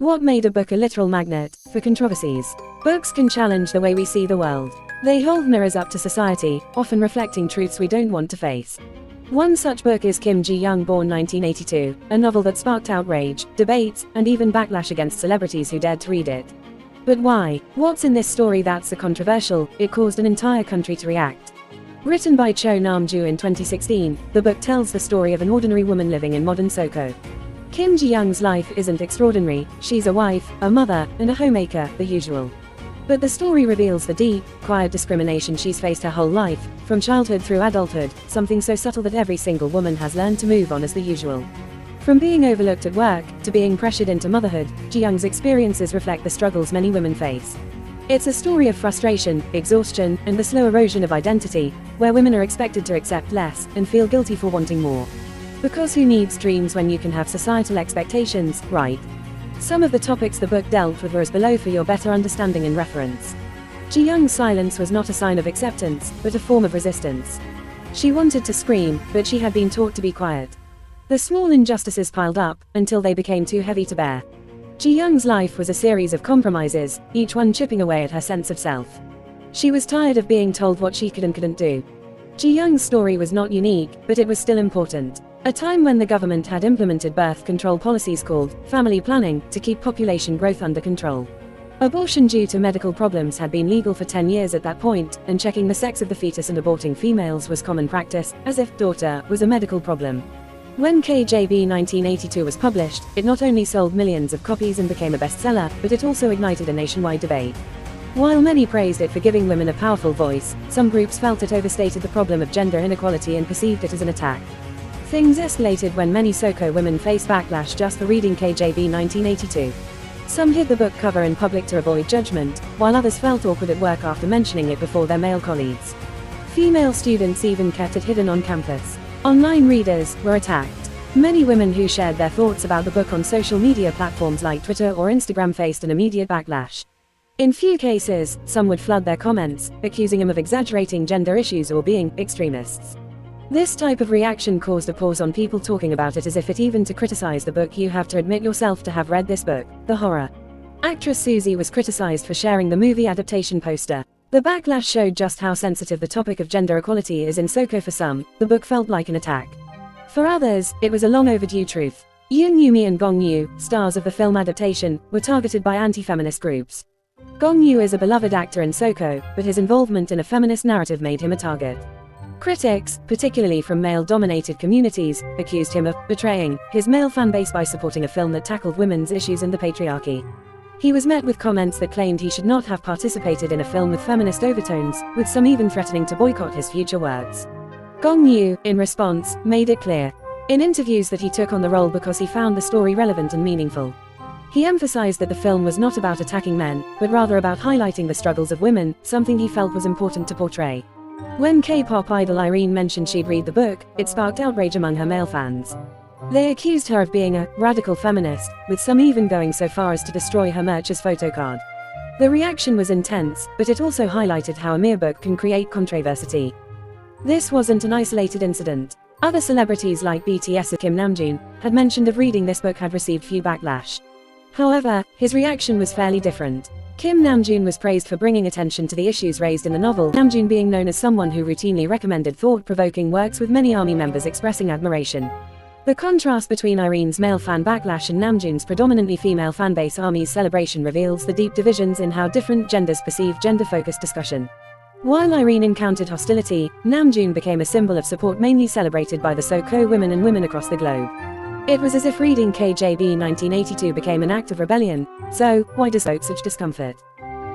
What made a book a literal magnet for controversies? Books can challenge the way we see the world. They hold mirrors up to society, often reflecting truths we don't want to face. One such book is Kim Jiyoung, born 1982, a novel that sparked outrage, debates, and even backlash against celebrities who dared to read it. But why? What's in this story that's so controversial, it caused an entire country to react? Written by Namjoon in 2016, the book tells the story of an ordinary woman living in modern Seoul. Kim Jiyoung's life isn't extraordinary. She's a wife, a mother, and a homemaker, the usual. But the story reveals the deep, quiet discrimination she's faced her whole life, from childhood through adulthood, something so subtle that every single woman has learned to move on as the usual. From being overlooked at work, to being pressured into motherhood, Jiyoung's experiences reflect the struggles many women face. It's a story of frustration, exhaustion, and the slow erosion of identity, where women are expected to accept less, and feel guilty for wanting more. Because who needs dreams when you can have societal expectations, right? Some of the topics the book dealt with were as below for your better understanding and reference. Jiyoung's silence was not a sign of acceptance, but a form of resistance. She wanted to scream, but she had been taught to be quiet. The small injustices piled up, until they became too heavy to bear. Jiyoung's life was a series of compromises, each one chipping away at her sense of self. She was tired of being told what she could and couldn't do. Jiyoung's story was not unique, but it was still important. A time when the government had implemented birth control policies called family planning to keep population growth under control. Abortion due to medical problems had been legal for 10 years at that point, and checking the sex of the fetus and aborting females was common practice, as if daughter was a medical problem. When KJB 1982 was published, it not only sold millions of copies and became a bestseller, but it also ignited a nationwide debate. While many praised it for giving women a powerful voice, some groups felt it overstated the problem of gender inequality and perceived it as an attack. Things escalated when many Seoul women faced backlash just for reading KJB 1982. Some hid the book cover in public to avoid judgment, while others felt awkward at work after mentioning it before their male colleagues. Female students even kept it hidden on campus. Online readers were attacked. Many women who shared their thoughts about the book on social media platforms like Twitter or Instagram faced an immediate backlash. In few cases, some would flood their comments, accusing them of exaggerating gender issues or being extremists. This type of reaction caused a pause on people talking about it as if it even to criticize the book you have to admit yourself to have read this book, the horror. Actress Suzy was criticized for sharing the movie adaptation poster. The backlash showed just how sensitive the topic of gender equality is in Seoul. For some, the book felt like an attack. For others, it was a long overdue truth. Jung Yu-mi and Gong Yoo, stars of the film adaptation, were targeted by anti-feminist groups. Gong Yoo is a beloved actor in Seoul, but his involvement in a feminist narrative made him a target. Critics, particularly from male-dominated communities, accused him of betraying his male fanbase by supporting a film that tackled women's issues and the patriarchy. He was met with comments that claimed he should not have participated in a film with feminist overtones, with some even threatening to boycott his future works. Gong Yoo, in response, made it clear in interviews that he took on the role because he found the story relevant and meaningful. He emphasized that the film was not about attacking men, but rather about highlighting the struggles of women, something he felt was important to portray. When K-pop idol Irene mentioned she'd read the book, it sparked outrage among her male fans. They accused her of being a radical feminist, with some even going so far as to destroy her merch as photocard. The reaction was intense, but it also highlighted how a mere book can create controversy. This wasn't an isolated incident. Other celebrities like BTS's Kim Namjoon had mentioned of reading this book had received few backlash. However, his reaction was fairly different. Kim Namjoon was praised for bringing attention to the issues raised in the novel, Namjoon being known as someone who routinely recommended thought-provoking works, with many ARMY members expressing admiration. The contrast between Irene's male fan backlash and Namjoon's predominantly female fanbase ARMY's celebration reveals the deep divisions in how different genders perceive gender-focused discussion. While Irene encountered hostility, Namjoon became a symbol of support mainly celebrated by the Seoul women and women across the globe. It was as if reading KJB 1982 became an act of rebellion. So, why does it such discomfort?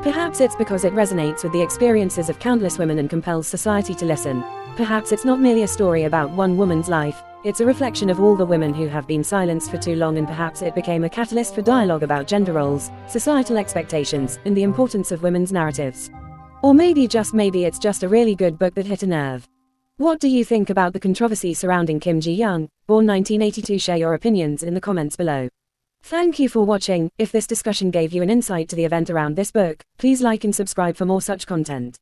Perhaps it's because it resonates with the experiences of countless women and compels society to listen. Perhaps it's not merely a story about one woman's life, it's a reflection of all the women who have been silenced for too long, and perhaps it became a catalyst for dialogue about gender roles, societal expectations, and the importance of women's narratives. Or maybe, just maybe, it's just a really good book that hit a nerve. What do you think about the controversy surrounding Kim Jiyoung, born 1982? Share your opinions in the comments below. Thank you for watching. If this discussion gave you an insight to the event around this book, please like and subscribe for more such content.